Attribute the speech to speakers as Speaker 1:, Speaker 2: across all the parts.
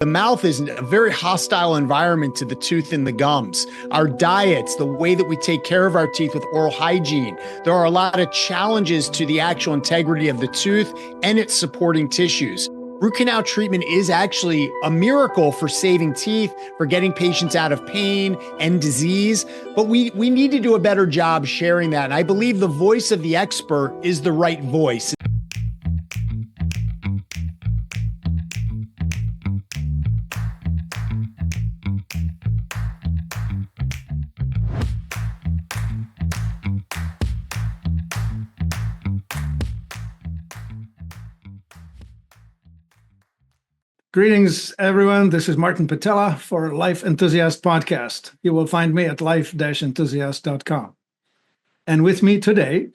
Speaker 1: The mouth is a very hostile environment to the tooth and the gums. Our diets, the way that we take care of our teeth with oral hygiene, there are a lot of challenges to the actual integrity of the tooth and its supporting tissues. Root canal treatment is actually a miracle for saving teeth, for getting patients out of pain and disease, but we need to do a better job sharing that. And I believe the voice of the expert is the right voice.
Speaker 2: Greetings, everyone. This is Martin Pytela for Life Enthusiast Podcast. You will find me at life-enthusiast.com. And with me today,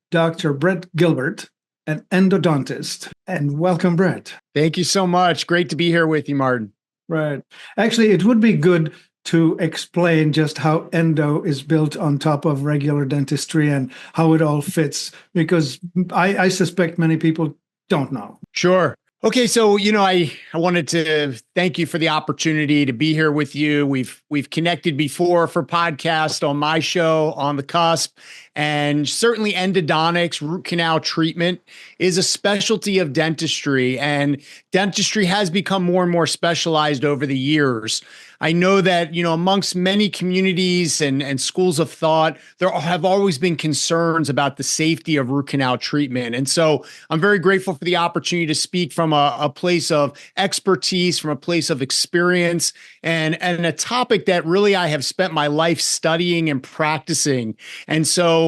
Speaker 2: Dr. Brett Gilbert, an endodontist. And welcome, Brett.
Speaker 1: Thank you so much. Great to be here with you, Martin.
Speaker 2: Right. Actually, it would be good to explain just how endo is built on top of regular dentistry and how it all fits, because I suspect many people don't know.
Speaker 1: Sure. Okay, so I wanted to thank you for the opportunity to be here with you. We've connected before for podcast on my show, On the Cusp, and certainly endodontics, root canal treatment, is a specialty of dentistry, and dentistry has become more and more specialized over the years. I know that, amongst many communities and schools of thought, there have always been concerns about the safety of root canal treatment. And so I'm very grateful for the opportunity to speak from a place of expertise, from a place of experience, and a topic that really I have spent my life studying and practicing. And so,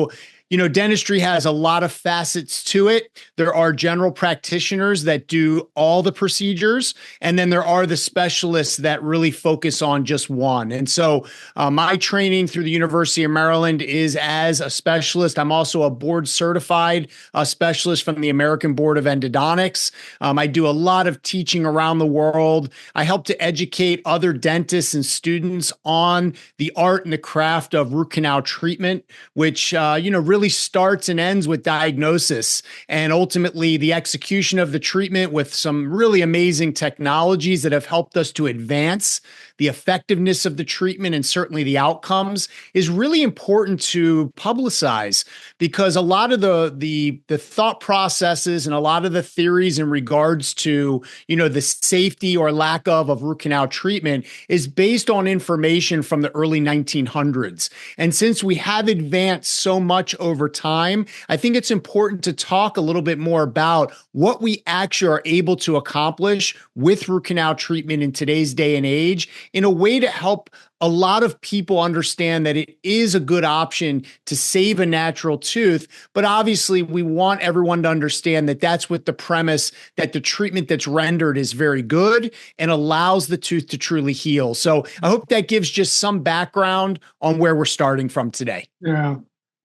Speaker 1: dentistry has a lot of facets to it. There are general practitioners that do all the procedures, and then there are the specialists that really focus on just one. And so my training through the University of Maryland is as a specialist. I'm also a board certified specialist from the American Board of Endodontics. I do a lot of teaching around the world. I help to educate other dentists and students on the art and the craft of root canal treatment, which, really starts and ends with diagnosis and ultimately the execution of the treatment with some really amazing technologies that have helped us to advance the effectiveness of the treatment and certainly the outcomes is really important to publicize, because a lot of the thought processes and a lot of the theories in regards to, the safety or lack of root canal treatment is based on information from the early 1900s. And since we have advanced so much over time, I think it's important to talk a little bit more about what we actually are able to accomplish with root canal treatment in today's day and age, in a way to help a lot of people understand that it is a good option to save a natural tooth. But obviously, we want everyone to understand that that's with the premise that the treatment that's rendered is very good and allows the tooth to truly heal. So I hope that gives just some background on where we're starting from today.
Speaker 2: Yeah.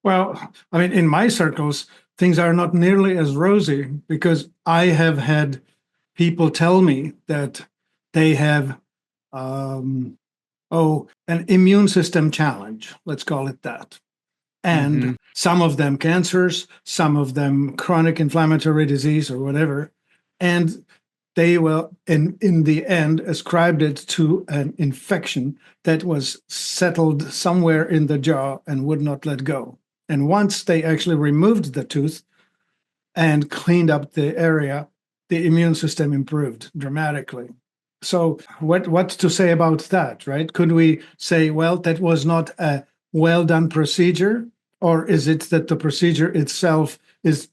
Speaker 2: Well, in my circles, things are not nearly as rosy, because I have had people tell me that they have an immune system challenge, let's call it that. And some of them cancers, some of them chronic inflammatory disease or whatever. And they will, in the end, ascribed it to an infection that was settled somewhere in the jaw and would not let go. And once they actually removed the tooth and cleaned up the area, the immune system improved dramatically. So what to say about that, right? Could we say, well, that was not a well-done procedure? Or is it that the procedure itself is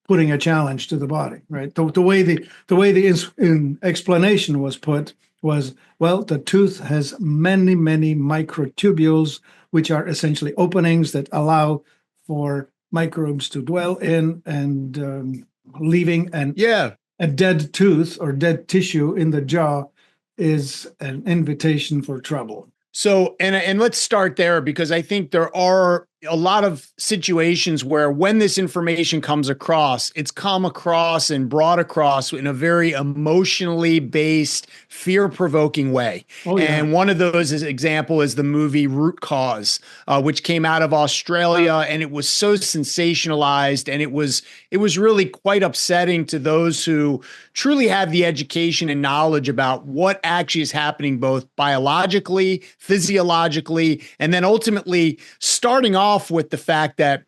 Speaker 2: putting a challenge to the body, right? The way the explanation was put was, well, the tooth has many, many microtubules, which are essentially openings that allow for microbes to dwell in, and leaving a dead tooth or dead tissue in the jaw is an invitation for trouble.
Speaker 1: So, and let's start there, because I think there are a lot of situations where when this information comes across, it's come across and brought across in a very emotionally based, fear-provoking way.
Speaker 2: Oh, yeah.
Speaker 1: And one of those example is the movie Root Cause, which came out of Australia, and it was so sensationalized, and it was really quite upsetting to those who truly have the education and knowledge about what actually is happening, both biologically, physiologically, and then ultimately starting off with the fact that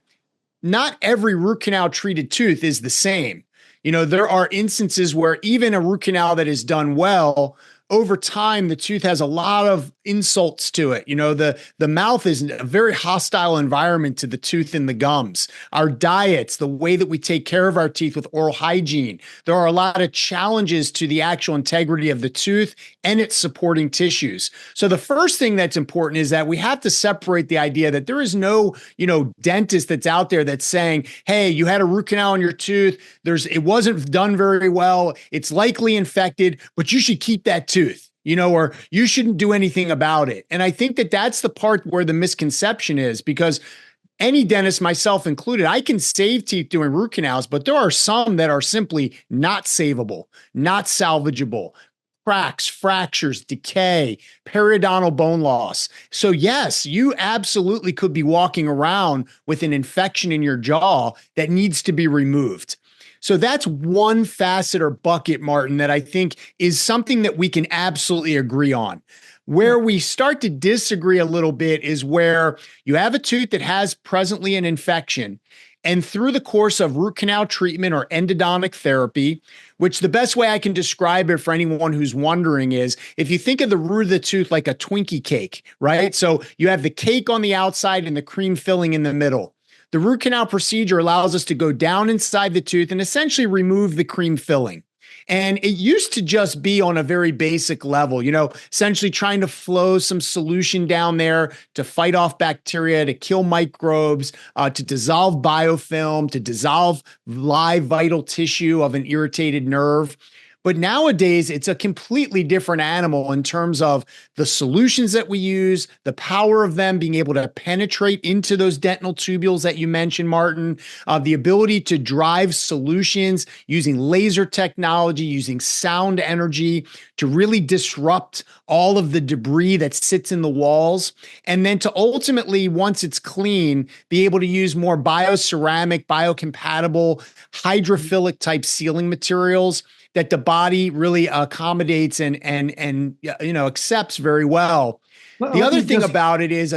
Speaker 1: not every root canal treated tooth is the same. There are instances where even a root canal that is done well, over time, the tooth has a lot of insults to it. The mouth is a very hostile environment to the tooth and the gums. Our diets, the way that we take care of our teeth with oral hygiene, there are a lot of challenges to the actual integrity of the tooth and its supporting tissues. So the first thing that's important is that we have to separate the idea that there is no, dentist that's out there that's saying, hey, you had a root canal in your tooth. It wasn't done very well. It's likely infected, but you should keep that tooth. Or you shouldn't do anything about it. And I think that that's the part where the misconception is, because any dentist, myself included, I can save teeth doing root canals, but there are some that are simply not savable, not salvageable. Cracks, fractures, decay, periodontal bone loss. So yes, you absolutely could be walking around with an infection in your jaw that needs to be removed. So that's one facet or bucket, Martin, that I think is something that we can absolutely agree on. Where we start to disagree a little bit is where you have a tooth that has presently an infection, and through the course of root canal treatment or endodontic therapy, which the best way I can describe it for anyone who's wondering is, if you think of the root of the tooth like a Twinkie cake, right? So you have the cake on the outside and the cream filling in the middle. The root canal procedure allows us to go down inside the tooth and essentially remove the cream filling. And it used to just be on a very basic level, essentially trying to flow some solution down there to fight off bacteria, to kill microbes, to dissolve biofilm, to dissolve live vital tissue of an irritated nerve. But nowadays, it's a completely different animal in terms of the solutions that we use, the power of them being able to penetrate into those dental tubules that you mentioned, Martin, the ability to drive solutions using laser technology, using sound energy to really disrupt all of the debris that sits in the walls. And then to ultimately, once it's clean, be able to use more bioceramic, biocompatible, hydrophilic type sealing materials that the body really accommodates and accepts very well. The other thing about it is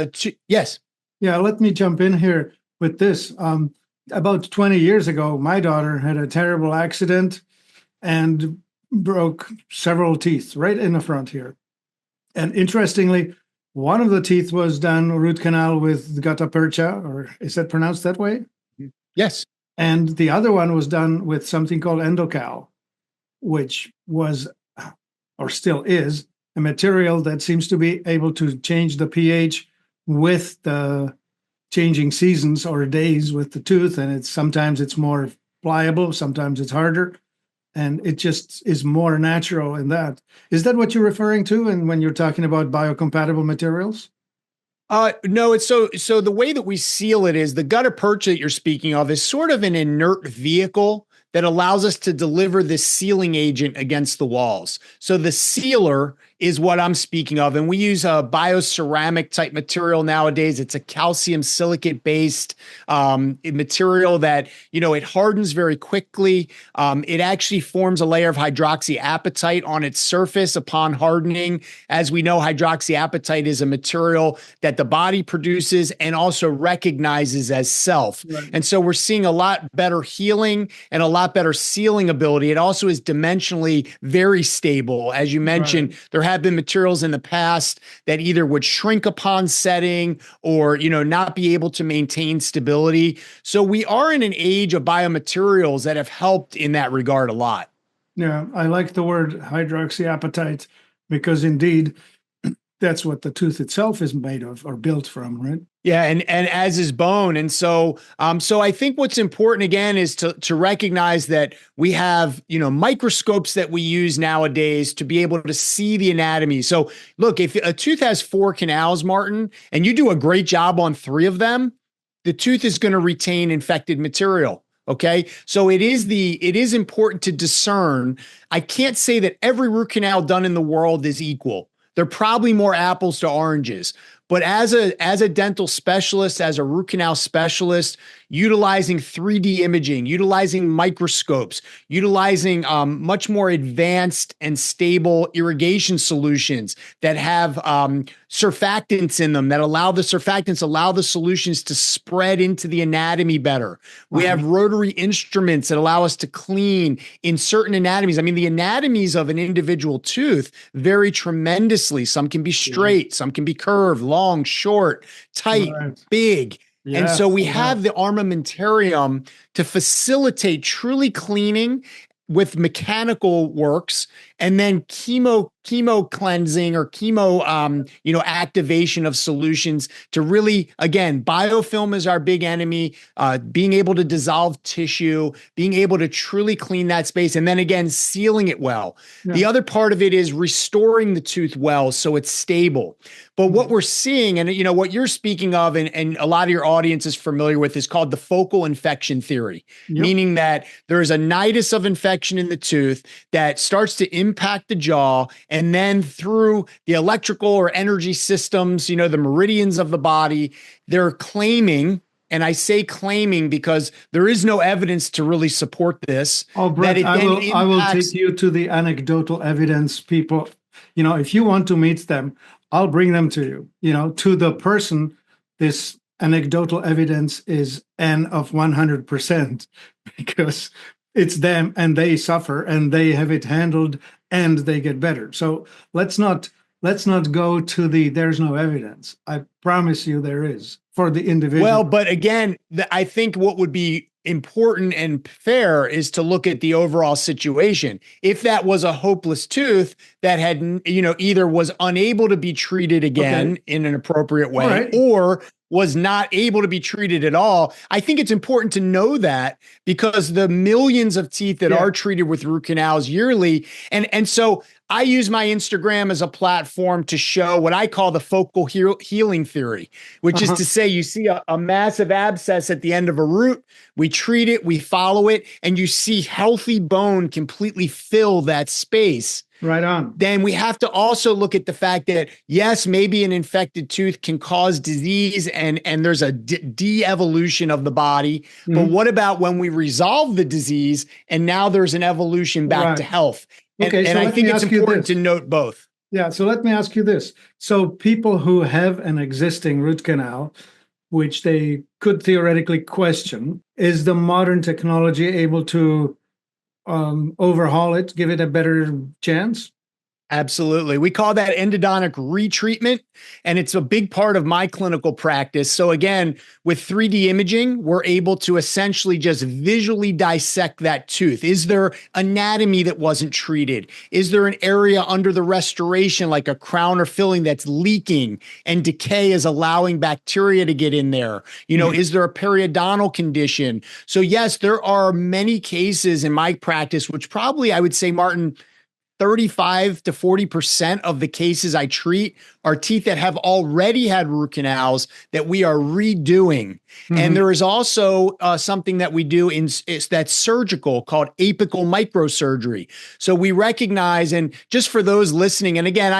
Speaker 1: yes.
Speaker 2: Yeah, let me jump in here with this. About 20 years ago, my daughter had a terrible accident and broke several teeth right in the front here. And interestingly, one of the teeth was done root canal with gutta percha, or is that pronounced that way?
Speaker 1: Yes.
Speaker 2: And the other one was done with something called endocal, which was, or still is, a material that seems to be able to change the pH with the changing seasons or days with the tooth. And sometimes it's more pliable, sometimes it's harder. And it just is more natural in that. Is that what you're referring to? And when you're talking about biocompatible materials?
Speaker 1: No, it's so the way that we seal it is the gutta percha that you're speaking of is sort of an inert vehicle that allows us to deliver this sealing agent against the walls. So the sealer is what I'm speaking of. And we use a bioceramic type material nowadays. It's a calcium silicate based material that, it hardens very quickly. It actually forms a layer of hydroxyapatite on its surface upon hardening. As we know, hydroxyapatite is a material that the body produces and also recognizes as self. Right. And so we're seeing a lot better healing and a lot better sealing ability. It also is dimensionally very stable. As you mentioned, right. There have been materials in the past that either would shrink upon setting or, not be able to maintain stability. So we are in an age of biomaterials that have helped in that regard a lot.
Speaker 2: Yeah, I like the word hydroxyapatite because indeed that's what the tooth itself is made of or built from, right?
Speaker 1: Yeah, and as is bone. And so I think what's important again is to recognize that we have, microscopes that we use nowadays to be able to see the anatomy. So look, if a tooth has 4 canals, Martin, and you do a great job on 3 of them, the tooth is going to retain infected material. Okay. So it is important to discern. I can't say that every root canal done in the world is equal. They're probably more apples to oranges. But as a dental specialist, as a root canal specialist, utilizing 3D imaging, utilizing microscopes, utilizing much more advanced and stable irrigation solutions that have surfactants in them that allow the solutions to spread into the anatomy better. We have rotary instruments that allow us to clean in certain anatomies. I mean, the anatomies of an individual tooth vary tremendously. Some can be straight, some can be curved, long, short, tight, big. And so we have the armamentarium to facilitate truly cleaning with mechanical works, and then chemo cleansing or chemo, activation of solutions to really, again, biofilm is our big enemy, being able to dissolve tissue, being able to truly clean that space, and then again, sealing it well. Yeah. The other part of it is restoring the tooth well so it's stable. But what we're seeing, and what you're speaking of, and a lot of your audience is familiar with, is called the focal infection theory, meaning that there is a nidus of infection in the tooth that starts to impact the jaw, and then through the electrical or energy systems, the meridians of the body, they're claiming, and I say claiming because there is no evidence to really support this.
Speaker 2: Oh, Brett, I will take you to the anecdotal evidence, people. If you want to meet them, I'll bring them to you. To the person, this anecdotal evidence is N of 100% because it's them and they suffer and they have it handled and they get better. So let's not go to there's no evidence. I promise you there is for the individual.
Speaker 1: Well, but again, I think what would be important and fair is to look at the overall situation. If that was a hopeless tooth that had, either was unable to be treated again in an appropriate way, or was not able to be treated at all, I think it's important to know that, because the millions of teeth that are treated with root canals yearly. And so I use my Instagram as a platform to show what I call the focal healing theory, which is to say you see a massive abscess at the end of a root, we treat it, we follow it, and you see healthy bone completely fill that space.
Speaker 2: Right on.
Speaker 1: Then we have to also look at the fact that, yes, maybe an infected tooth can cause disease and there's a de-evolution of the body. But what about when we resolve the disease and now there's an evolution back to health? And I think it's important to note both.
Speaker 2: Yeah. So let me ask you this. So people who have an existing root canal, which they could theoretically question, is the modern technology able to overhaul it, give it a better chance?
Speaker 1: Absolutely. We call that endodontic retreatment, and it's a big part of my clinical practice. So again, with 3D imaging, we're able to essentially just visually dissect that tooth. Is there anatomy that wasn't treated? Is there an area under the restoration, like a crown or filling, that's leaking and decay is allowing bacteria to get in there? Is there a periodontal condition? So yes, there are many cases in my practice, which probably I would say, Martin, 35 to 40% of the cases I treat are teeth that have already had root canals that we are redoing. And there is also something that we do that's surgical called apical microsurgery. So we recognize, and just for those listening, and again,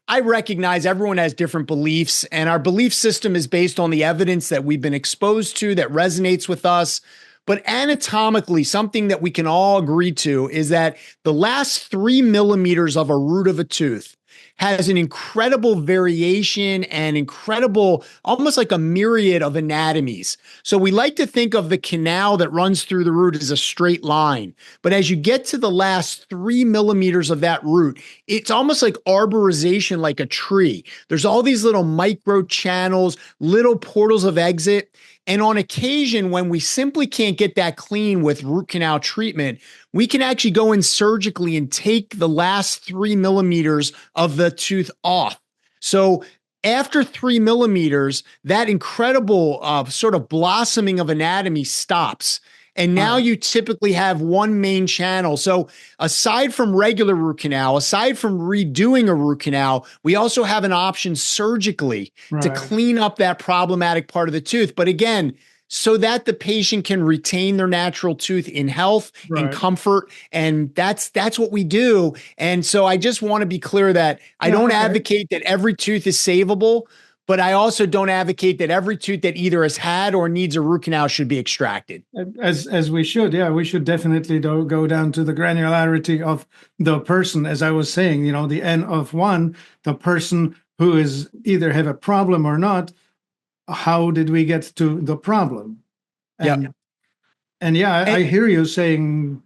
Speaker 1: I recognize everyone has different beliefs, and our belief system is based on the evidence that we've been exposed to that resonates with us. But anatomically, something that we can all agree to is that the last 3 millimeters of a root of a tooth has an incredible variation and incredible, almost like a myriad of anatomies. So we like to think of the canal that runs through the root as a straight line. But as you get to the last 3 millimeters of that root, it's almost like arborization, like a tree. There's all these little micro channels, little portals of exit. And on occasion, when we simply can't get that clean with root canal treatment, we can actually go in surgically and take the last 3 millimeters of the tooth off. So after 3 millimeters, that incredible sort of blossoming of anatomy stops. And now you typically have one main channel. So aside from regular root canal, aside from redoing a root canal, we also have an option surgically to clean up that problematic part of the tooth. But again, so that the patient can retain their natural tooth in health, in comfort. And that's what we do. And so I just want to be clear that I don't advocate that every tooth is savable, but I also don't advocate that every tooth that either has had or needs a root canal should be extracted.
Speaker 2: As we should. Yeah, we should definitely go down to the granularity of the person. As I was saying, the N of one, the person who is either have a problem or not. How did we get to the problem? And I hear you saying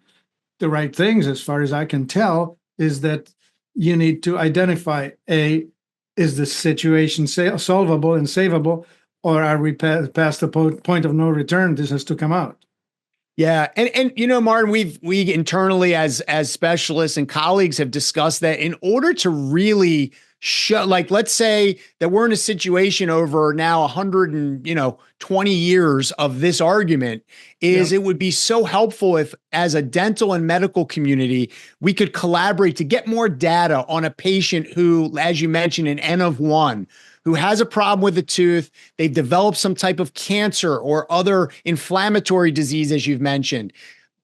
Speaker 2: the right things. As far as I can tell, is that you need to identify is the situation solvable and savable, or are we past the point of no return? This has to come out.
Speaker 1: Yeah. And Martin, we internally as specialists and colleagues have discussed that in order to really show, like, let's say that we're in a situation over now 120 years of this argument, it would be so helpful if, as a dental and medical community, we could collaborate to get more data on a patient who, as you mentioned, an N of one, who has a problem with a tooth, they've developed some type of cancer or other inflammatory disease, as you've mentioned.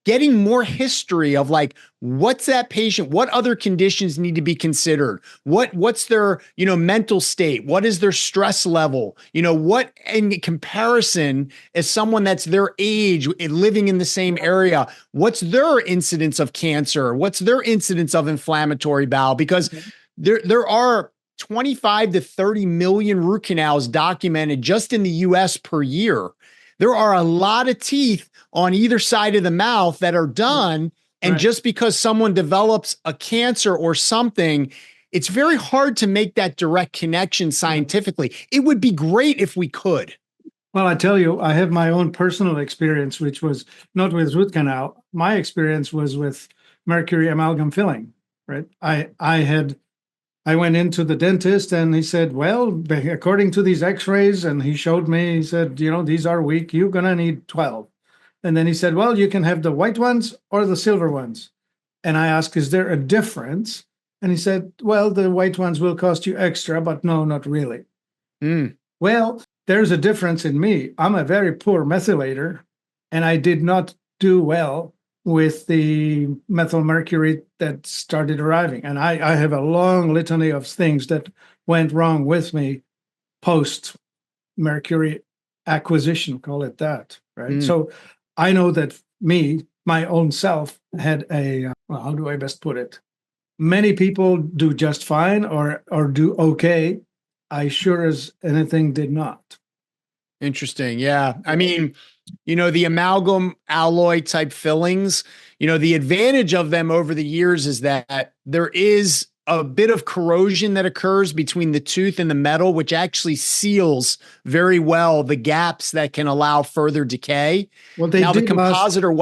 Speaker 1: Getting more history of, like, what's that patient, what other conditions need to be considered, what's their mental state, what is their stress level, what in comparison as someone that's their age and living in the same area, what's their incidence of cancer, what's their incidence of inflammatory bowel, because there are 25 to 30 million root canals documented just in the US per year. There are a lot of teeth on either side of the mouth that are done. And just because someone develops a cancer or something, it's very hard to make that direct connection scientifically. It would be great if we could.
Speaker 2: Well, I tell you, I have my own personal experience, which was not with root canal. My experience was with mercury amalgam filling, right? I went into the dentist and he said, well, according to these x-rays, and he showed me, he said, these are weak, you're going to need 12. And then he said, well, you can have the white ones or the silver ones. And I asked, is there a difference? And he said, well, the white ones will cost you extra, but no, not really. Well, there's a difference in me. I'm a very poor methylator, and I did not do well with the methyl mercury that started arriving. And I have a long litany of things that went wrong with me post mercury acquisition, call it that, right? So I know that my own self, had how do I best put it? Many people do just fine or do okay. I sure as anything did not.
Speaker 1: Interesting. Yeah. I mean, the amalgam alloy type fillings, the advantage of them over the years is that there is a bit of corrosion that occurs between the tooth and the metal, which actually seals very well the gaps that can allow further decay. Well, now the composite or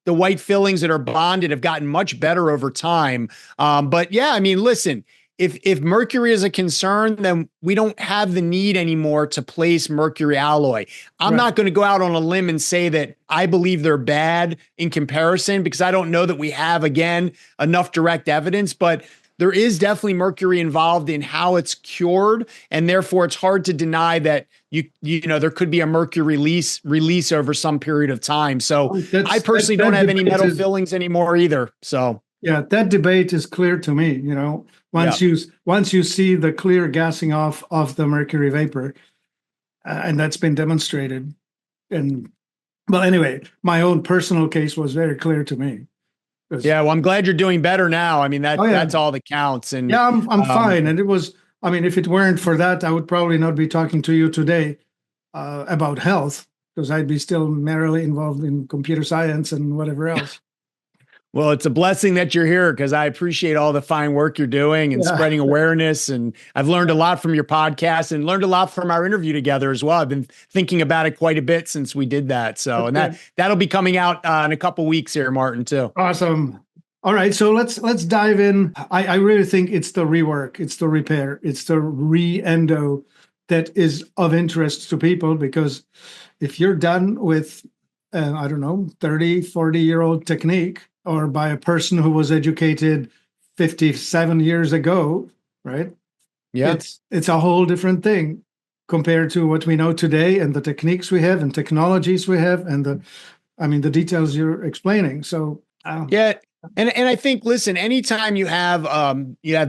Speaker 1: the white fillings that are bonded have gotten much better over time. But yeah, I mean, listen, if mercury is a concern, then we don't have the need anymore to place mercury alloy. I'm not going to go out on a limb and say that I believe they're bad in comparison, because I don't know that we have, again, enough direct evidence, but there is definitely mercury involved in how it's cured. And therefore it's hard to deny that there could be a mercury release over some period of time. So I personally don't have any metal fillings anymore either. So
Speaker 2: yeah, that debate is clear to me. Once you see the clear gassing off of the mercury vapor, and that's been demonstrated. And well, anyway, my own personal case was very clear to me.
Speaker 1: Yeah, well, I'm glad you're doing better now. I mean, that's all that counts. And
Speaker 2: yeah, I'm fine. And it was, I mean, if it weren't for that, I would probably not be talking to you today about health, because I'd be still merrily involved in computer science and whatever else.
Speaker 1: Well, it's a blessing that you're here, because I appreciate all the fine work you're doing and spreading awareness. And I've learned a lot from your podcast and learned a lot from our interview together as well. I've been thinking about it quite a bit since we did that. So, and that'll be coming out in a couple weeks here, Martin, too.
Speaker 2: Awesome. All right. So let's dive in. I really think it's the rework, it's the repair, it's the re-endo that is of interest to people, because if you're done with, 30, 40-year-old technique, or by a person who was educated 57 years ago, right?
Speaker 1: Yeah.
Speaker 2: It's a whole different thing. compared to what we know today and the techniques we have and technologies we have and the details you're explaining. So
Speaker 1: yeah. And I think, listen, anytime you have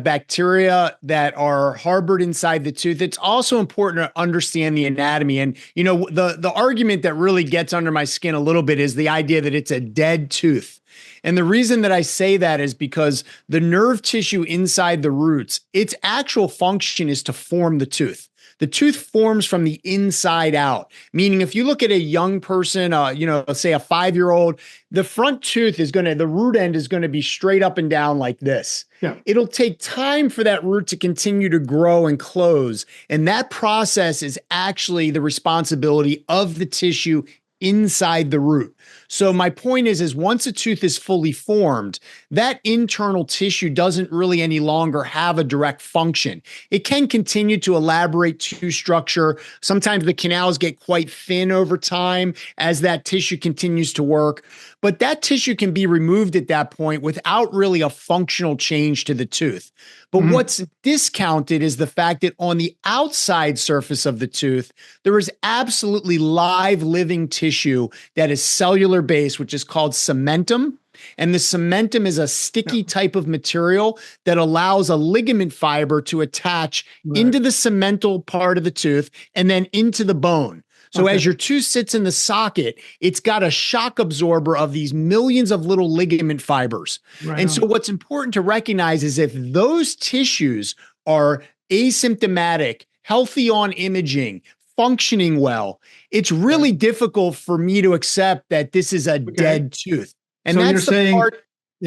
Speaker 1: bacteria that are harbored inside the tooth, it's also important to understand the anatomy. And, the argument that really gets under my skin a little bit is the idea that it's a dead tooth. And the reason that I say that is because the nerve tissue inside the roots, its actual function is to form the tooth. The tooth forms from the inside out, meaning if you look at a young person, let's say a 5-year-old, the front tooth the root end is going to be straight up and down like this.
Speaker 2: Yeah.
Speaker 1: It'll take time for that root to continue to grow and close. And that process is actually the responsibility of the tissue inside the root. So my point is once a tooth is fully formed, that internal tissue doesn't really any longer have a direct function. It can continue to elaborate tooth structure. Sometimes the canals get quite thin over time as that tissue continues to work, but that tissue can be removed at that point without really a functional change to the tooth. But what's discounted is the fact that on the outside surface of the tooth, there is absolutely live living tissue that is cellular based, which is called cementum. And the cementum is a sticky type of material that allows a ligament fiber to attach into the cemental part of the tooth and then into the bone. So as your tooth sits in the socket, it's got a shock absorber of these millions of little ligament fibers. So what's important to recognize is if those tissues are asymptomatic, healthy on imaging, functioning well, it's really difficult for me to accept that this is a dead tooth. And
Speaker 2: so
Speaker 1: that's
Speaker 2: you're
Speaker 1: the
Speaker 2: saying,
Speaker 1: part.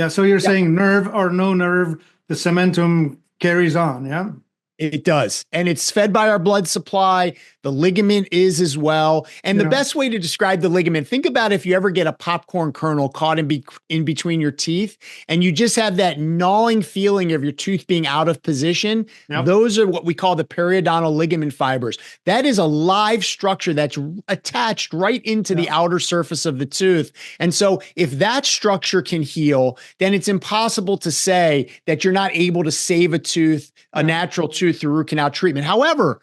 Speaker 2: So you're saying nerve or no nerve, the cementum carries on, yeah?
Speaker 1: It does. And it's fed by our blood supply. The ligament is as well. And the best way to describe the ligament, think about if you ever get a popcorn kernel caught in between your teeth and you just have that gnawing feeling of your tooth being out of position. Those are what we call the periodontal ligament fibers. That is a live structure that's attached right into the outer surface of the tooth. And so if that structure can heal, then it's impossible to say that you're not able to save a tooth, a natural tooth, through root canal treatment. However,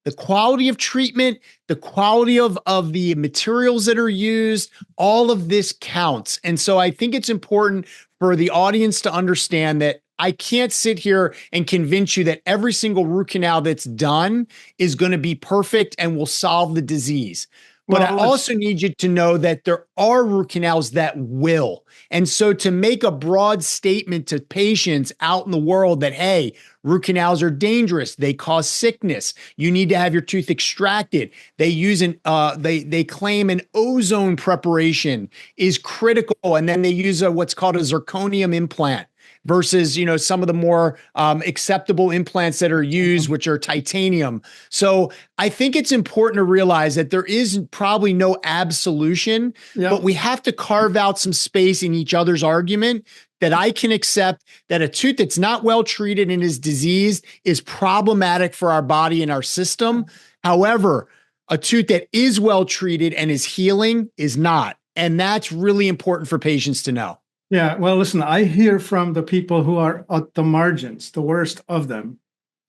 Speaker 1: the quality of treatment, the quality of the materials that are used, all of this counts. And so I think it's important for the audience to understand that I can't sit here and convince you that every single root canal that's done is going to be perfect and will solve the disease. But I also need you to know that there are root canals that will. And so to make a broad statement to patients out in the world that, hey, root canals are dangerous, they cause sickness, you need to have your tooth extracted, they use they claim an ozone preparation is critical, and then they use what's called a zirconium implant versus, some of the more acceptable implants that are used, which are titanium. So I think it's important to realize that there is probably no absolution, but we have to carve out some space in each other's argument that I can accept that a tooth that's not well treated and is diseased is problematic for our body and our system. However, a tooth that is well treated and is healing is not. And that's really important for patients to know.
Speaker 2: Yeah, well, listen, I hear from the people who are at the margins, the worst of them.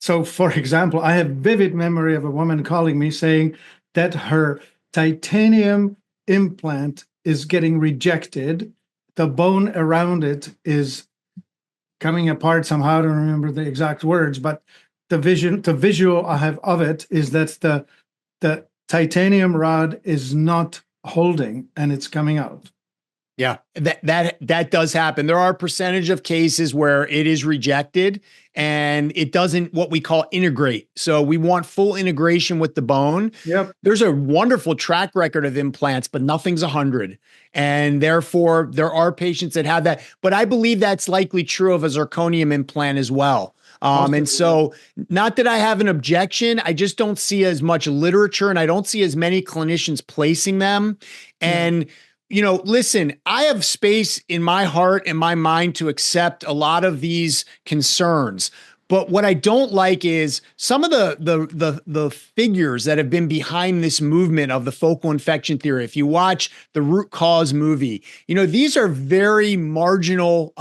Speaker 2: So, for example, I have vivid memory of a woman calling me saying that her titanium implant is getting rejected. The bone around it is coming apart somehow. I don't remember the exact words, but the visual I have of it is that the titanium rod is not holding and it's coming out.
Speaker 1: Yeah, that does happen. There are a percentage of cases where it is rejected and it doesn't what we call integrate. So we want full integration with the bone.
Speaker 2: Yep.
Speaker 1: There's a wonderful track record of implants, but nothing's 100. And therefore, there are patients that have that. But I believe that's likely true of a zirconium implant as well. And so not that I have an objection, I just don't see as much literature and I don't see as many clinicians placing them. And listen, I have space in my heart and my mind to accept a lot of these concerns. But what I don't like is some of the figures that have been behind this movement of the focal infection theory. If you watch the Root Cause movie, these are very marginal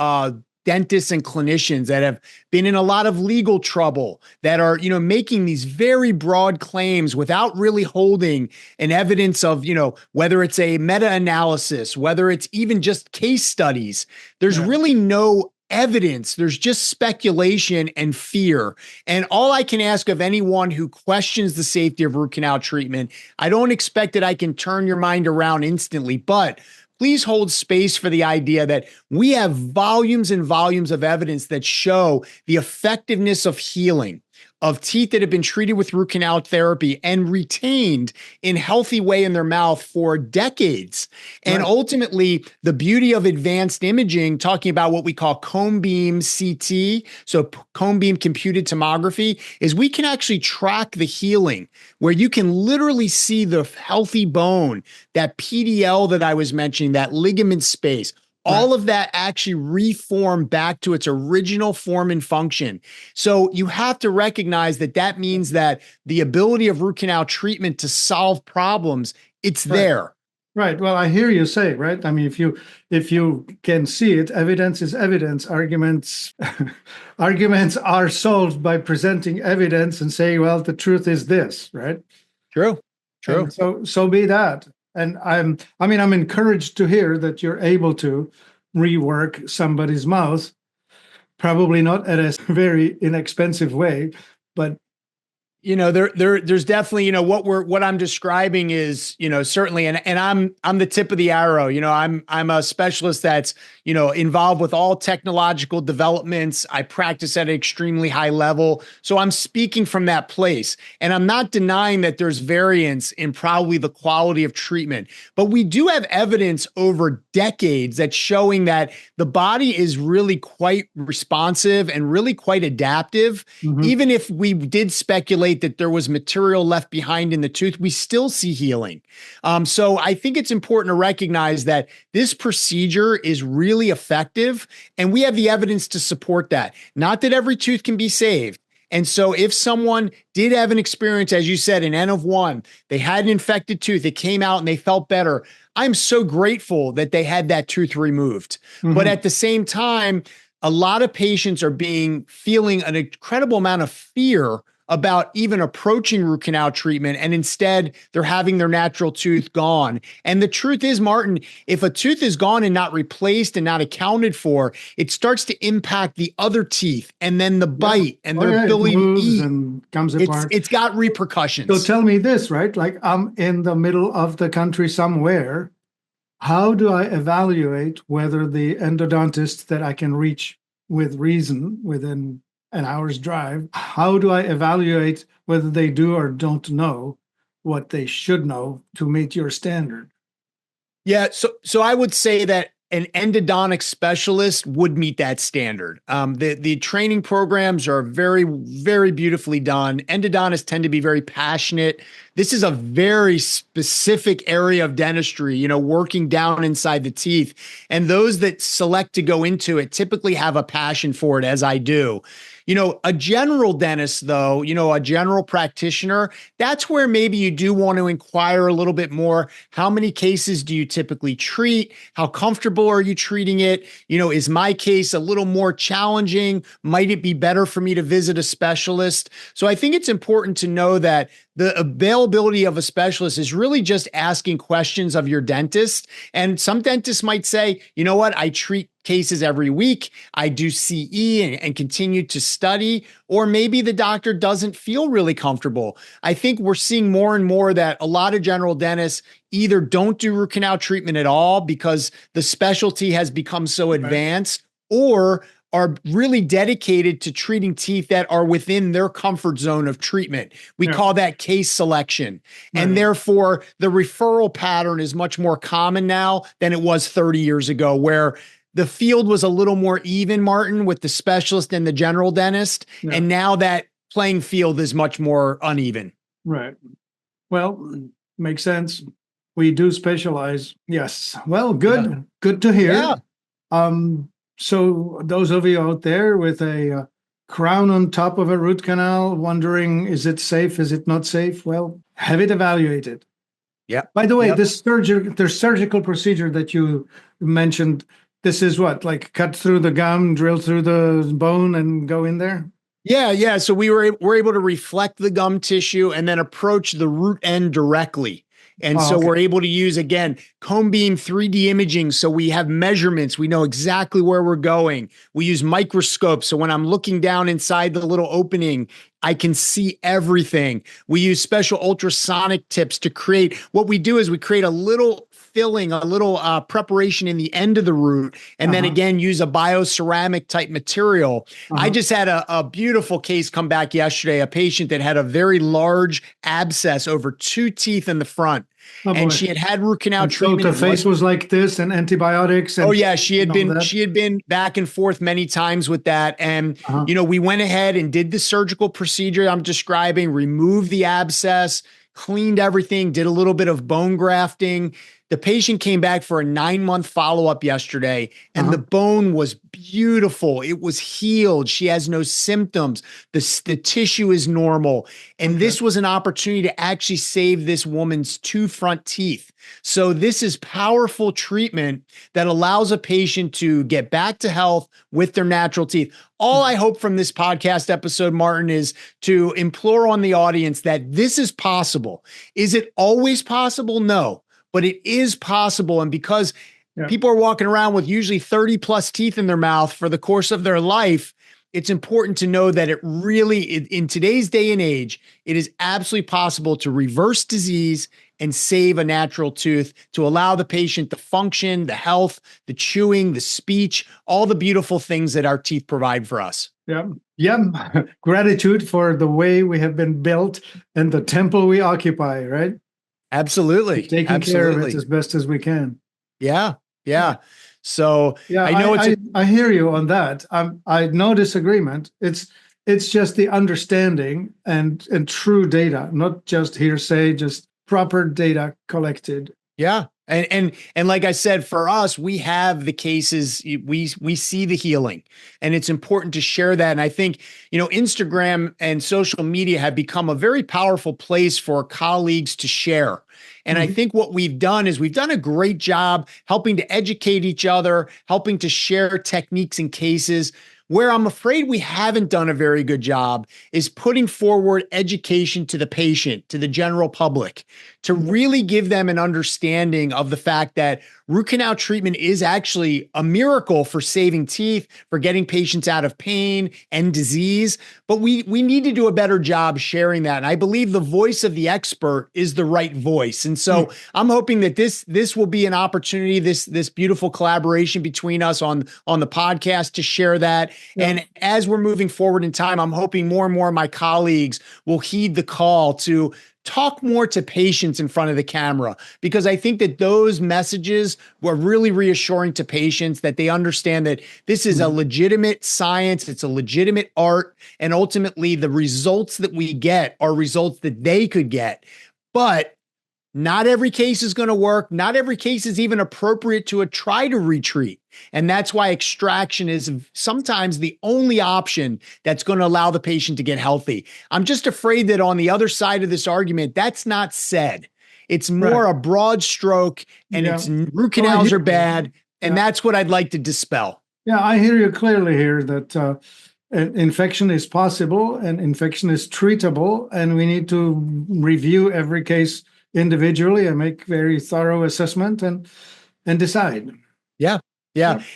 Speaker 1: dentists and clinicians that have been in a lot of legal trouble, that are, making these very broad claims without really holding an evidence of, whether it's a meta-analysis, whether it's even just case studies. There's really no evidence. There's just speculation and fear. And all I can ask of anyone who questions the safety of root canal treatment, I don't expect that I can turn your mind around instantly, but please hold space for the idea that we have volumes and volumes of evidence that show the effectiveness of healing of teeth that have been treated with root canal therapy and retained in healthy way in their mouth for decades. And ultimately, the beauty of advanced imaging, talking about what we call cone beam CT, so cone beam computed tomography, is we can actually track the healing, where you can literally see the healthy bone, that PDL that I was mentioning, that ligament space, all of that actually reform back to its original form and function. So you have to recognize that that means that the ability of root canal treatment to solve problems, it's there.
Speaker 2: Right. Well, I hear you say, right? I mean, if you can see it, evidence is evidence. Arguments are solved by presenting evidence and saying, well, the truth is this, right?
Speaker 1: True.
Speaker 2: And so be that. And I'm encouraged to hear that you're able to rework somebody's mouth, probably not at a very inexpensive way, but
Speaker 1: there's definitely, what I'm describing is, certainly, and I'm the tip of the arrow. I'm a specialist that's, involved with all technological developments. I practice at an extremely high level. So I'm speaking from that place, and I'm not denying that there's variance in probably the quality of treatment, but we do have evidence over decades that's showing that the body is really quite responsive and really quite adaptive. Even if we did speculate that there was material left behind in the tooth, we still see healing. So I think it's important to recognize that this procedure is really effective, and we have the evidence to support that. Not that every tooth can be saved. And so if someone did have an experience, as you said, an N of 1, they had an infected tooth, it came out and they felt better, I'm so grateful that they had that tooth removed. But at the same time, a lot of patients are feeling an incredible amount of fear about even approaching root canal treatment, and instead they're having their natural tooth gone. And the truth is, Martin, if a tooth is gone and not replaced and not accounted for, it starts to impact the other teeth and then the bite and their ability to eat.
Speaker 2: And comes apart.
Speaker 1: It's got repercussions.
Speaker 2: So tell me this, right? Like, I'm in the middle of the country somewhere. How do I evaluate whether the endodontist that I can reach with reason within an hour's drive, how do I evaluate whether they do or don't know what they should know to meet your standard?
Speaker 1: Yeah, so I would say that an endodontic specialist would meet that standard. The training programs are very, very beautifully done. Endodontists tend to be very passionate. This is a very specific area of dentistry, working down inside the teeth. And those that select to go into it typically have a passion for it, as I do. A general dentist, though, a general practitioner, that's where maybe you do want to inquire a little bit more. How many cases do you typically treat? How comfortable are you treating it? Is my case a little more challenging? Might it be better for me to visit a specialist? So I think it's important to know that the availability of a specialist is really just asking questions of your dentist. And some dentists might say, you know what, I treat cases every week. I do CE and continue to study, or maybe the doctor doesn't feel really comfortable. I think we're seeing more and more that a lot of general dentists either don't do root canal treatment at all because the specialty has become so advanced, or are really dedicated to treating teeth that are within their comfort zone of treatment. We call that case selection. And therefore, the referral pattern is much more common now than it was 30 years ago, where the field was a little more even, Martin, with the specialist and the general dentist. And now that playing field is much more uneven.
Speaker 2: Right. Well, makes sense. We do specialize. Yes. Well, good. Yeah. Good to hear. Yeah. So those of you out there with a crown on top of a root canal, wondering, is it safe? Is it not safe? Well, have it evaluated.
Speaker 1: Yeah.
Speaker 2: By the way, the surgical procedure that you mentioned, this is what, like cut through the gum, drill through the bone and go in there?
Speaker 1: Yeah. So we're able to reflect the gum tissue and then approach the root end directly. And so we're able to use, again, cone beam 3D imaging. So we have measurements. We know exactly where we're going. We use microscopes. So when I'm looking down inside the little opening, I can see everything. We use special ultrasonic tips to create, what we do is we create a little filling, a little preparation in the end of the root, and then again, use a bioceramic type material. I just had a beautiful case come back yesterday, a patient that had a very large abscess over 2 teeth in the front. And she had root canal treatment.
Speaker 2: So the face was like this, and antibiotics. And
Speaker 1: she had been back and forth many times with that. And, we went ahead and did the surgical procedure I'm describing, removed the abscess, cleaned everything, did a little bit of bone grafting. The patient came back for a 9-month follow-up yesterday, and the bone was beautiful. It was healed. She has no symptoms. The tissue is normal. And this was an opportunity to actually save this woman's 2 front teeth. So this is powerful treatment that allows a patient to get back to health with their natural teeth. All I hope from this podcast episode, Martin, is to implore on the audience that this is possible. Is it always possible? No. But it is possible. And because people are walking around with usually 30 plus teeth in their mouth for the course of their life, it's important to know that it really, in today's day and age, it is absolutely possible to reverse disease and save a natural tooth to allow the patient the function, the health, the chewing, the speech, all the beautiful things that our teeth provide for us.
Speaker 2: Yeah. Gratitude for the way we have been built and the temple we occupy, right?
Speaker 1: Absolutely.
Speaker 2: Taking care of it as best as we can.
Speaker 1: Yeah. So
Speaker 2: I hear you on that. I no disagreement. It's just the understanding and true data, not just hearsay, just proper data collected.
Speaker 1: Yeah. And like I said, for us, we have the cases, we see the healing, and it's important to share that. And I think, Instagram and social media have become a very powerful place for colleagues to share. And I think what we've done is we've done a great job helping to educate each other, helping to share techniques and cases. Where I'm afraid we haven't done a very good job is putting forward education to the patient, to the general public, to really give them an understanding of the fact that root canal treatment is actually a miracle for saving teeth, for getting patients out of pain and disease. But we need to do a better job sharing that. And I believe the voice of the expert is the right voice. And so I'm hoping that this will be an opportunity, this beautiful collaboration between us on the podcast to share that. And as we're moving forward in time, I'm hoping more and more of my colleagues will heed the call to talk more to patients in front of the camera, because I think that those messages were really reassuring to patients that they understand that this is a legitimate science, it's a legitimate art, and ultimately the results that we get are results that they could get. But not every case is going to work. Not every case is even appropriate to try to retreat. And that's why extraction is sometimes the only option that's going to allow the patient to get healthy. I'm just afraid that on the other side of this argument, that's not said. It's more a broad stroke, and it's root canals are bad. And that's what I'd like to dispel.
Speaker 2: Yeah, I hear you clearly here that infection is possible and infection is treatable, and we need to review every case individually and make very thorough assessment and decide.
Speaker 1: Yeah.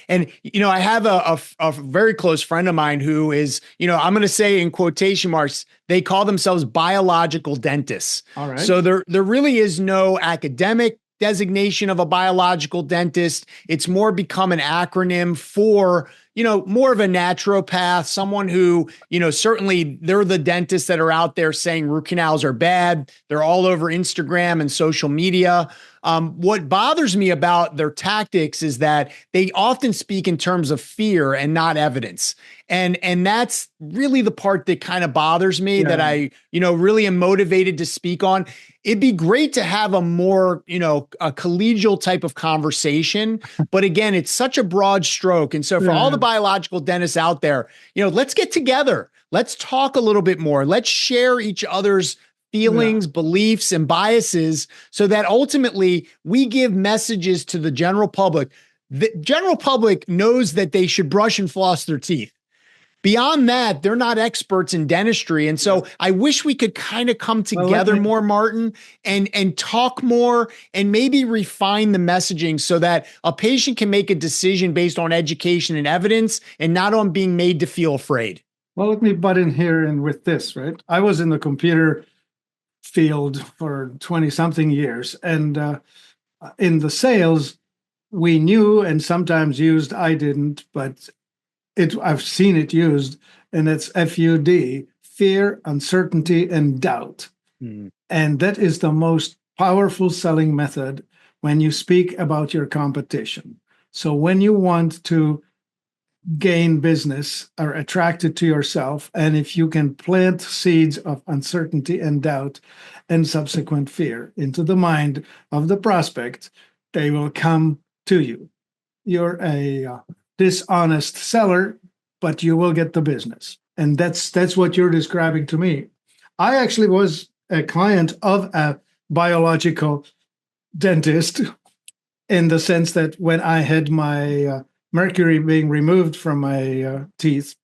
Speaker 1: And, I have a very close friend of mine who is, I'm going to say in quotation marks, they call themselves biological dentists.
Speaker 2: All right.
Speaker 1: So there really is no academic designation of a biological dentist. It's more become an acronym for, more of a naturopath, someone who, certainly they're the dentists that are out there saying root canals are bad. They're all over Instagram and social media. What bothers me about their tactics is that they often speak in terms of fear and not evidence. And that's really the part that kind of bothers me, that I, really am motivated to speak on. It'd be great to have a more, a collegial type of conversation. But again, it's such a broad stroke. And so for all the biological dentists out there, let's get together. Let's talk a little bit more. Let's share each other's feelings, beliefs, and biases so that ultimately we give messages to the general public. the general public knows that they should brush and floss their teeth. Beyond that, they're not experts in dentistry. And so I wish we could kind of come together more, Martin, and talk more and maybe refine the messaging so that a patient can make a decision based on education and evidence and not on being made to feel afraid.
Speaker 2: Well, let me butt in here and with this, right? I was in the computer field for 20 something years, and in the sales, we knew and sometimes used, I didn't, but I've seen it used, and it's FUD, fear, uncertainty, and doubt. And that is the most powerful selling method when you speak about your competition. So when you want to gain business or attract it to yourself, and if you can plant seeds of uncertainty and doubt and subsequent fear into the mind of the prospect, they will come to you. You're a dishonest seller, but you will get the business. And that's what you're describing to me. I actually was a client of a biological dentist in the sense that when I had my mercury being removed from my teeth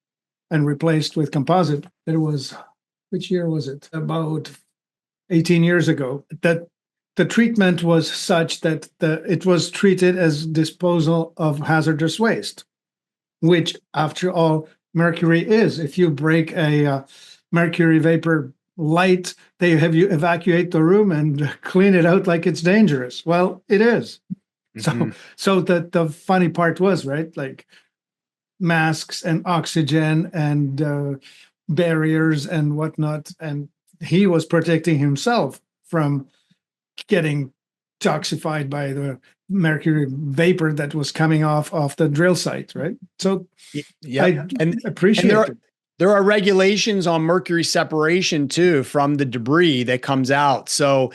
Speaker 2: and replaced with composite, it was, which year was it? About 18 years ago, that the treatment was such that it was treated as disposal of hazardous waste, which, after all, mercury is. If you break a mercury vapor light, they have you evacuate the room and clean it out like it's dangerous. Well, it is. So the funny part was, right, like masks and oxygen and barriers and whatnot, and he was protecting himself from getting toxified by the mercury vapor that was coming off the drill site, right? So I appreciate it.
Speaker 1: There are regulations on mercury separation too from the debris that comes out. So,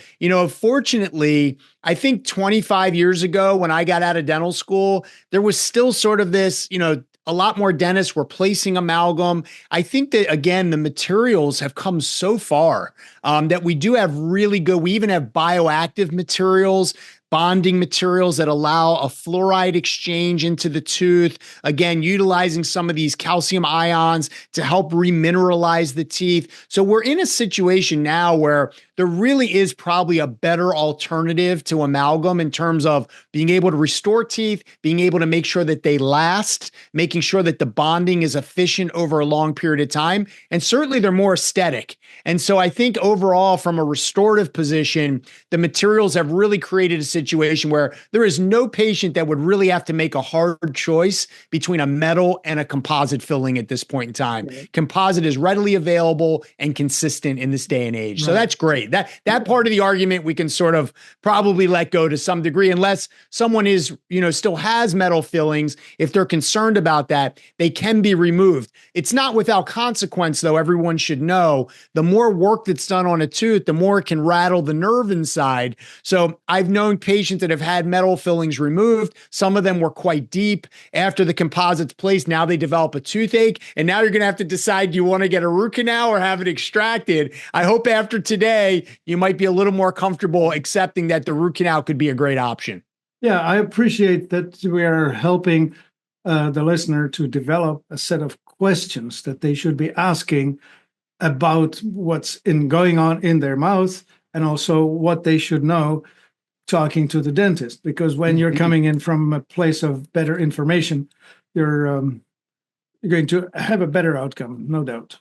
Speaker 1: fortunately, I think 25 years ago when I got out of dental school, there was still sort of this, a lot more dentists were placing amalgam. I think that, again, the materials have come so far that we do have really good, we even have bioactive materials, bonding materials that allow a fluoride exchange into the tooth. Again, utilizing some of these calcium ions to help remineralize the teeth. So we're in a situation now where there really is probably a better alternative to amalgam in terms of being able to restore teeth, being able to make sure that they last, making sure that the bonding is efficient over a long period of time. And certainly they're more aesthetic. And so I think overall, from a restorative position, the materials have really created a situation where there is no patient that would really have to make a hard choice between a metal and a composite filling at this point in time. Right. Composite is readily available and consistent in this day and age. Right. So that's great. That part of the argument we can sort of probably let go to some degree, unless someone is, still has metal fillings. If they're concerned about that, they can be removed. It's not without consequence, though. Everyone should know the more work that's done on a tooth, the more it can rattle the nerve inside. So I've known patients that have had metal fillings removed. Some of them were quite deep. After the composite's placed, now they develop a toothache. And now you're going to have to decide, do you want to get a root canal or have it extracted? I hope after today, you might be a little more comfortable accepting that the root canal could be a great option.
Speaker 2: Yeah, I appreciate that we are helping the listener to develop a set of questions that they should be asking about what's going on in their mouth, and also what they should know talking to the dentist. Because when you're coming in from a place of better information, you're going to have a better outcome, no doubt.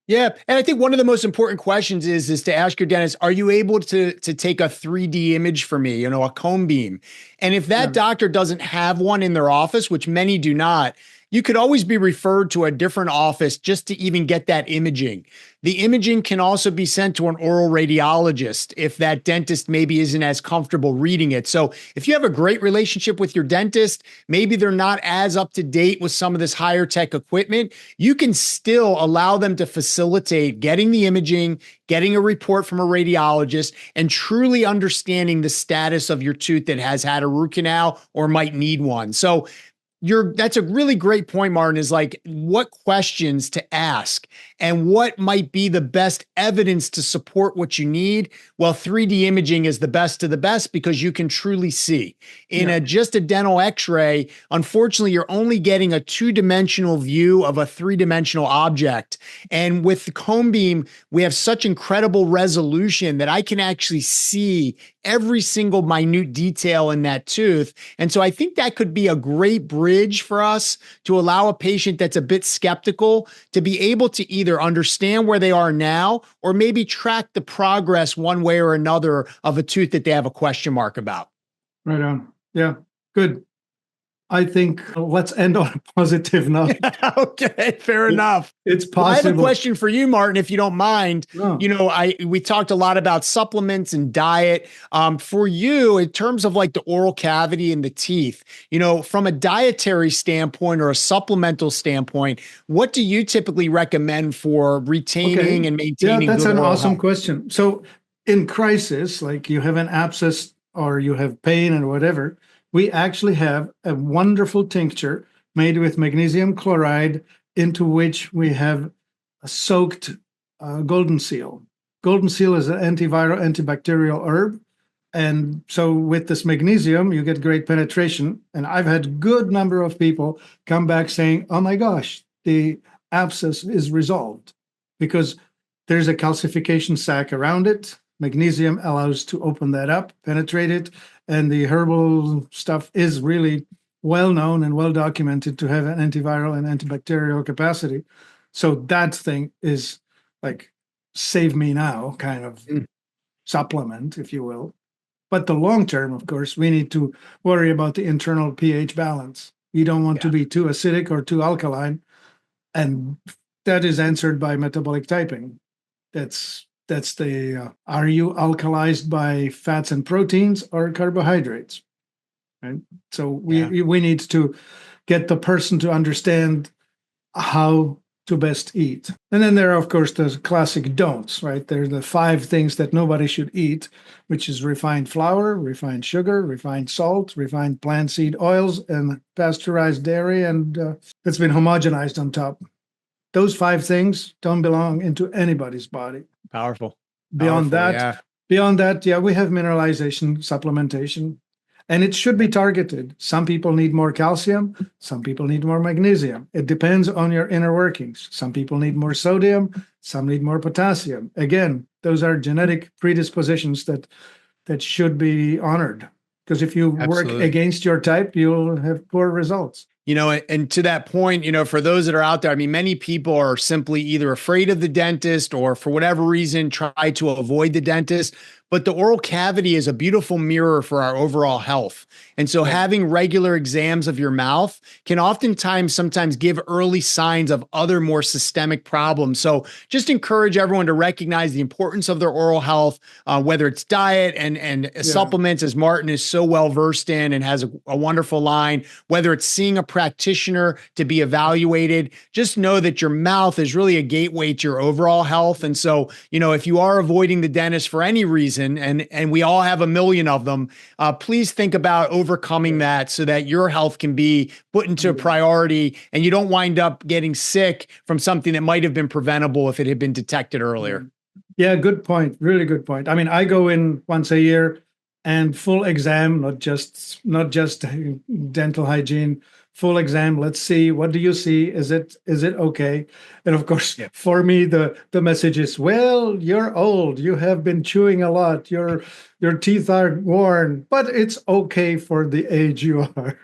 Speaker 1: Yeah. And I think one of the most important questions is to ask your dentist, are you able to take a 3D image for me, a cone beam? And if that doctor doesn't have one in their office, which many do not, you could always be referred to a different office just to even get that imaging. The imaging can also be sent to an oral radiologist if that dentist maybe isn't as comfortable reading it. So if you have a great relationship with your dentist, maybe they're not as up to date with some of this higher tech equipment, you can still allow them to facilitate getting the imaging, getting a report from a radiologist, and truly understanding the status of your tooth that has had a root canal or might need one. So that's a really great point, Martin, is like what questions to ask and what might be the best evidence to support what you need. Well, 3D imaging is the best of the best because you can truly see. In just a dental x-ray, unfortunately, you're only getting a two-dimensional view of a three-dimensional object. And with the cone beam, we have such incredible resolution that I can actually see every single minute detail in that tooth. And so I think that could be a great bridge for us to allow a patient that's a bit skeptical to be able to either understand where they are now or maybe track the progress one way or another of a tooth that they have a question mark about.
Speaker 2: Right on. Yeah, good. I think let's end on a positive note.
Speaker 1: Okay, fair enough.
Speaker 2: It's possible.
Speaker 1: Well, I have a question for you, Martin, if you don't mind.
Speaker 2: No.
Speaker 1: We talked a lot about supplements and diet. For you, in terms of like the oral cavity and the teeth, from a dietary standpoint or a supplemental standpoint, what do you typically recommend for retaining and maintaining?
Speaker 2: Yeah, that's an awesome
Speaker 1: health?
Speaker 2: question. So in crisis, like you have an abscess or you have pain and whatever, we actually have a wonderful tincture made with magnesium chloride into which we have a soaked golden seal. Golden seal is an antiviral, antibacterial herb. And so with this magnesium, you get great penetration. And I've had a good number of people come back saying, oh my gosh, the abscess is resolved because there's a calcification sac around it. Magnesium allows to open that up, penetrate it, and the herbal stuff is really well known and well documented to have an antiviral and antibacterial capacity. So that thing is like save me now kind of supplement, if you will. But the long term, of course, we need to worry about the internal pH balance. You don't want to be too acidic or too alkaline. And that is answered by metabolic typing. That's the are you alkalized by fats and proteins or carbohydrates? Right. So we need to get the person to understand how to best eat. And then there are, of course, the classic don'ts, right? There are the 5 things that nobody should eat, which is refined flour, refined sugar, refined salt, refined plant seed oils, and pasteurized dairy, and it's been homogenized on top. Those 5 things don't belong into anybody's body.
Speaker 1: Powerful.
Speaker 2: Beyond that, we have mineralization, supplementation, and it should be targeted. Some people need more calcium, some people need more magnesium. It depends on your inner workings. Some people need more sodium, some need more potassium. Again, those are genetic predispositions that should be honored. Because if you work against your type, you'll have poor results.
Speaker 1: And to that point, for those that are out there, I mean, many people are simply either afraid of the dentist or for whatever reason, try to avoid the dentist. But the oral cavity is a beautiful mirror for our overall health. And so having regular exams of your mouth can sometimes give early signs of other more systemic problems. So just encourage everyone to recognize the importance of their oral health, whether it's diet and supplements, as Martin is so well versed in and has a wonderful line, whether it's seeing a practitioner to be evaluated. Just know that your mouth is really a gateway to your overall health. And so, if you are avoiding the dentist for any reason, and we all have a million of them, please think about overcoming that so that your health can be put into a priority and you don't wind up getting sick from something that might have been preventable if it had been detected earlier.
Speaker 2: Yeah, good point. Really good point. I mean, I go in once a year and full exam, not just dental hygiene, full exam. Let's see, what do you see? Is it okay? And of course, for me, the message is, well, you're old. You have been chewing a lot. Your teeth are worn, but it's okay for the age you are.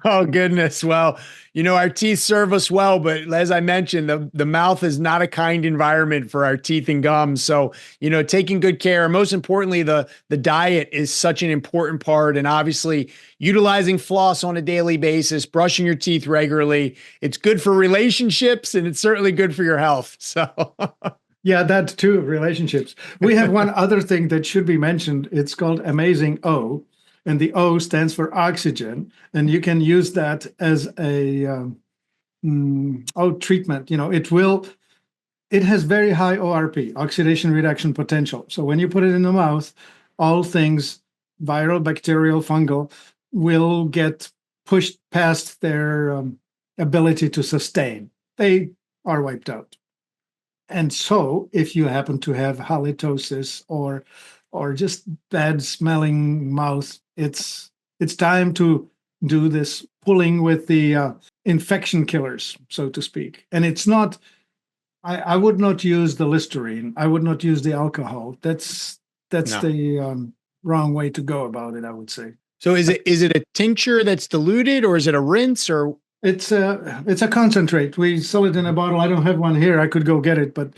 Speaker 1: Oh, goodness. Well, our teeth serve us well, but as I mentioned, the mouth is not a kind environment for our teeth and gums. So, taking good care, most importantly, the diet is such an important part. And obviously utilizing floss on a daily basis, brushing your teeth regularly. It's good for relationships and it's certainly good for your health. So
Speaker 2: yeah, that too, relationships. We have one other thing that should be mentioned. It's called Amazing O. And the O stands for oxygen, and you can use that as a treatment. It has very high ORP, oxidation reduction potential. So when you put it in the mouth, all things viral, bacterial, fungal will get pushed past their ability to sustain. They are wiped out. And so if you happen to have halitosis or just bad smelling mouth, it's time to do this pulling with the infection killers, so to speak. And it's not, I would not use the Listerine. I would not use the alcohol. That's
Speaker 1: No.
Speaker 2: the wrong way to go about it, I would say.
Speaker 1: So is it a tincture that's diluted, or is it a rinse, or?
Speaker 2: It's a concentrate. We sell it in a bottle. I don't have one here. I could go get it, but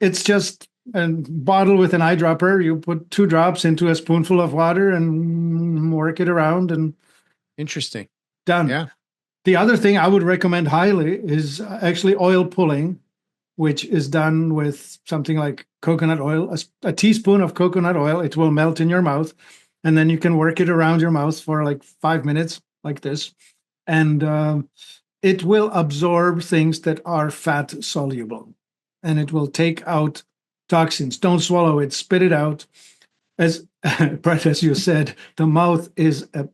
Speaker 2: it's just a bottle with an eyedropper. You put 2 drops into a spoonful of water and work it around, and
Speaker 1: Interesting.
Speaker 2: done.
Speaker 1: Yeah.
Speaker 2: The other thing I would recommend highly is actually oil pulling, which is done with something like coconut oil, a teaspoon of coconut oil. It will melt in your mouth, and then you can work it around your mouth for like 5 minutes, like this. And it will absorb things that are fat soluble, and it will take out toxins. Don't swallow it, spit it out. As Brett, as you said, the mouth is a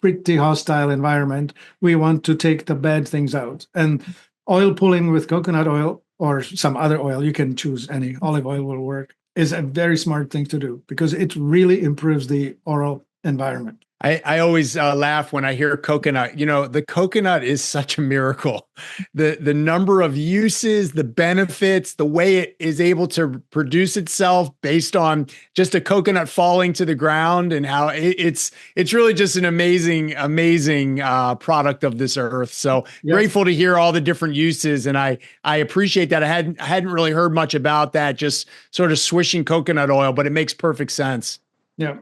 Speaker 2: pretty hostile environment. We want to take the bad things out. And oil pulling with coconut oil or some other oil, you can choose any, olive oil will work, is a very smart thing to do because it really improves the oral environment.
Speaker 1: I always laugh when I hear coconut. The coconut is such a miracle. The number of uses, the benefits, the way it is able to produce itself based on just a coconut falling to the ground, and how it's really just an amazing product of this earth. So Grateful to hear all the different uses, and I appreciate that. I hadn't really heard much about that, just sort of swishing coconut oil, but it makes perfect sense.
Speaker 2: Yeah.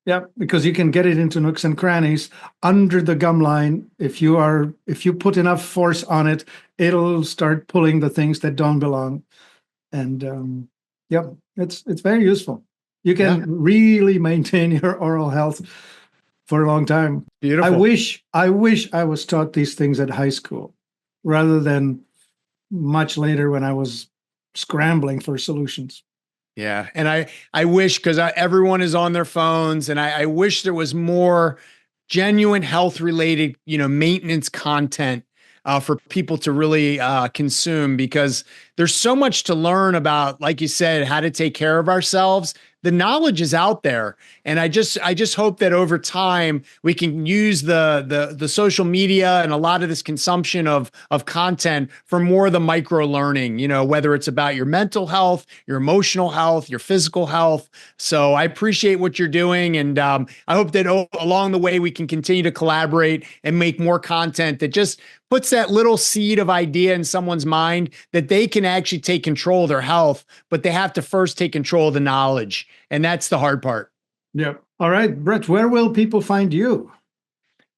Speaker 2: Yeah, because you can get it into nooks and crannies under the gum line. If you put enough force on it, it'll start pulling the things that don't belong. And it's very useful. You can really maintain your oral health for a long time.
Speaker 1: Beautiful.
Speaker 2: I wish I was taught these things at high school rather than much later when I was scrambling for solutions.
Speaker 1: Yeah. And I wish, because everyone is on their phones, and I wish there was more genuine health related, maintenance content for people to really consume, because there's so much to learn about, like you said, how to take care of ourselves. The knowledge is out there. And I just hope that over time we can use the social media and a lot of this consumption of content for more of the micro learning, whether it's about your mental health, your emotional health, your physical health. So I appreciate what you're doing. And I hope that along the way we can continue to collaborate and make more content that just puts that little seed of idea in someone's mind that they can actually take control of their health, but they have to first take control of the knowledge. And that's the hard part.
Speaker 2: Yep. All right, Brett, where will people find you?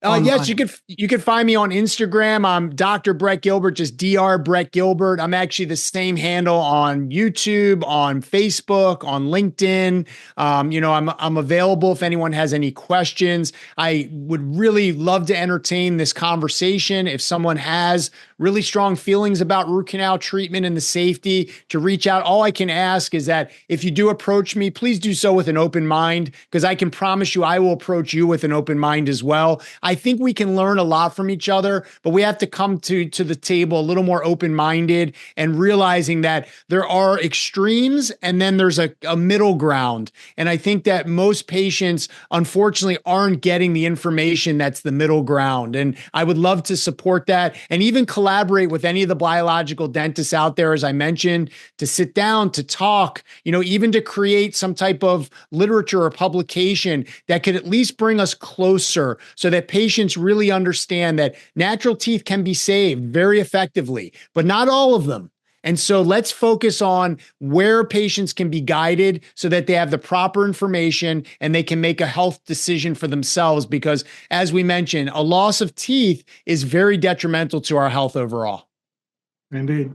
Speaker 1: Yes, you can find me on Instagram. I'm Dr. Brett Gilbert, just Dr. Brett Gilbert. I'm actually the same handle on YouTube, on Facebook, on LinkedIn. I'm available if anyone has any questions. I would really love to entertain this conversation. If someone has really strong feelings about root canal treatment and the safety, to reach out. All I can ask is that if you do approach me, please do so with an open mind, because I can promise you I will approach you with an open mind as well. I think we can learn a lot from each other, but we have to come to the table a little more open-minded and realizing that there are extremes and then there's a middle ground. And I think that most patients, unfortunately, aren't getting the information that's the middle ground. And I would love to support that and even collaborate with any of the biological dentists out there, as I mentioned, to sit down, to talk, even to create some type of literature or publication that could at least bring us closer so that patients really understand that natural teeth can be saved very effectively, but not all of them. And so let's focus on where patients can be guided so that they have the proper information and they can make a health decision for themselves. Because as we mentioned, a loss of teeth is very detrimental to our health overall.
Speaker 2: Indeed.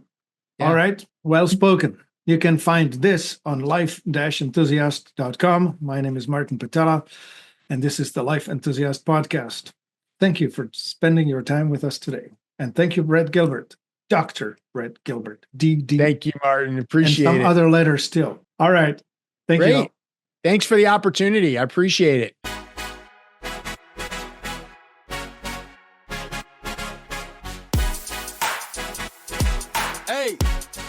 Speaker 1: Yeah.
Speaker 2: All right. Well spoken. You can find this on life-enthusiast.com. My name is Martin Pytela, and this is the Life Enthusiast Podcast. Thank you for spending your time with us today. And thank you, Brett Gilbert. Dr. Brett Gilbert, DD.
Speaker 1: Thank you, Martin. Appreciate it.
Speaker 2: And some other letters still. All right. Thank you.
Speaker 1: Thanks for the opportunity. I appreciate it.
Speaker 3: Hey.